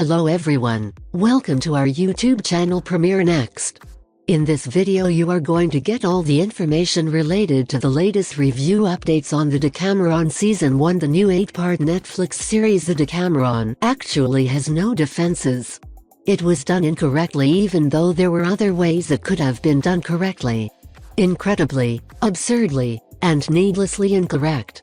Hello everyone, welcome to our YouTube channel Premiere Next. In this video you are going to get all the information related to the latest review updates on the Decameron Season 1. The new 8-part Netflix series The Decameron actually has no defenses. It was done incorrectly even though there were other ways it could have been done correctly. Incredibly, absurdly, and needlessly incorrect.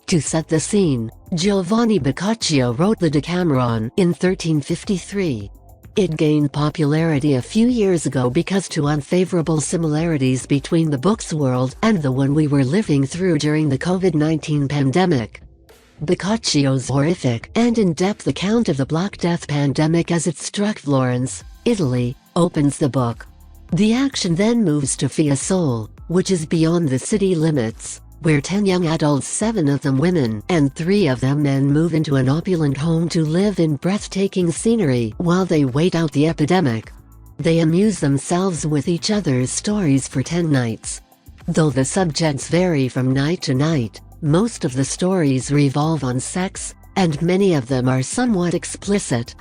To set the scene, Giovanni Boccaccio wrote the Decameron in 1353. It gained popularity a few years ago because of unfavorable similarities between the book's world and the one we were living through during the COVID-19 pandemic. Boccaccio's horrific and in-depth account of the Black Death pandemic as it struck Florence, Italy, opens the book. The action then moves to Fiesole, which is beyond the city limits, where 10 young adults, 7 of them women and 3 of them men, move into an opulent home to live in breathtaking scenery while they wait out the epidemic. They amuse themselves with each other's stories for 10 nights. Though the subjects vary from night to night, most of the stories revolve on sex, and many of them are somewhat explicit.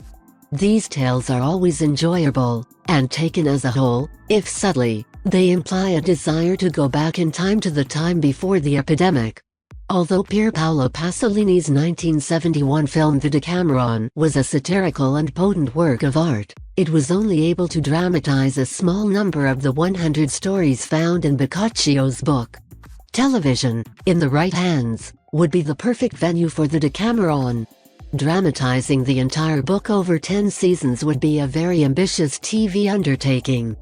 These tales are always enjoyable, and taken as a whole, if subtly, they imply a desire to go back in time to the time before the epidemic. Although Pier Paolo Pasolini's 1971 film The Decameron was a satirical and potent work of art, it was only able to dramatize a small number of the 100 stories found in Boccaccio's book. Television, in the right hands, would be the perfect venue for the Decameron. Dramatizing the entire book over 10 seasons would be a very ambitious TV undertaking.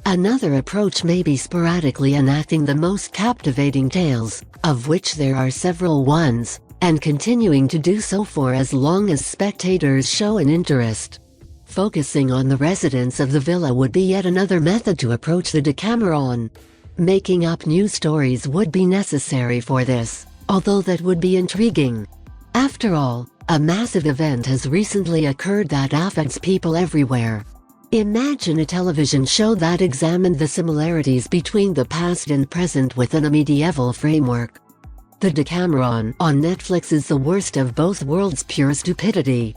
Another approach may be sporadically enacting the most captivating tales, of which there are several ones, and continuing to do so for as long as spectators show an interest. Focusing on the residents of the villa would be yet another method to approach the Decameron. Making up new stories would be necessary for this, although that would be intriguing. After all, a massive event has recently occurred that affects people everywhere. Imagine a television show that examined the similarities between the past and present within a medieval framework. The Decameron on Netflix is the worst of both worlds, pure stupidity.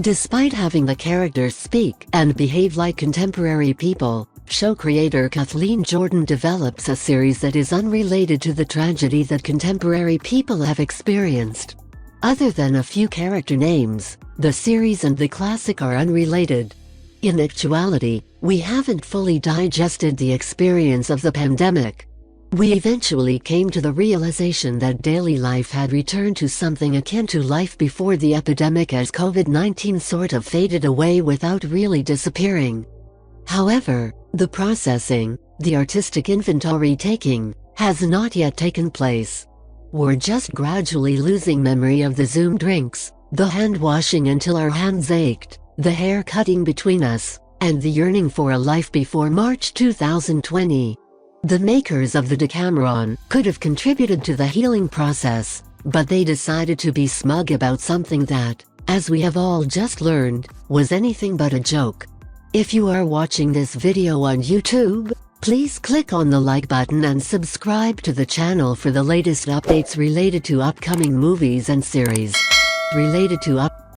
Despite having the characters speak and behave like contemporary people, show creator Kathleen Jordan develops a series that is unrelated to the tragedy that contemporary people have experienced. Other than a few character names, the series and the classic are unrelated. In actuality, we haven't fully digested the experience of the pandemic. We eventually came to the realization that daily life had returned to something akin to life before the epidemic as COVID-19 sort of faded away without really disappearing. However, the processing, the artistic inventory taking, has not yet taken place. We're just gradually losing memory of the Zoom drinks, the hand washing until our hands ached, the hair cutting between us, and the yearning for a life before March 2020. The makers of the Decameron could have contributed to the healing process, but they decided to be smug about something that, as we have all just learned, was anything but a joke. If you are watching this video on YouTube, please click on the like button and subscribe to the channel for the latest updates related to upcoming movies and series. Related to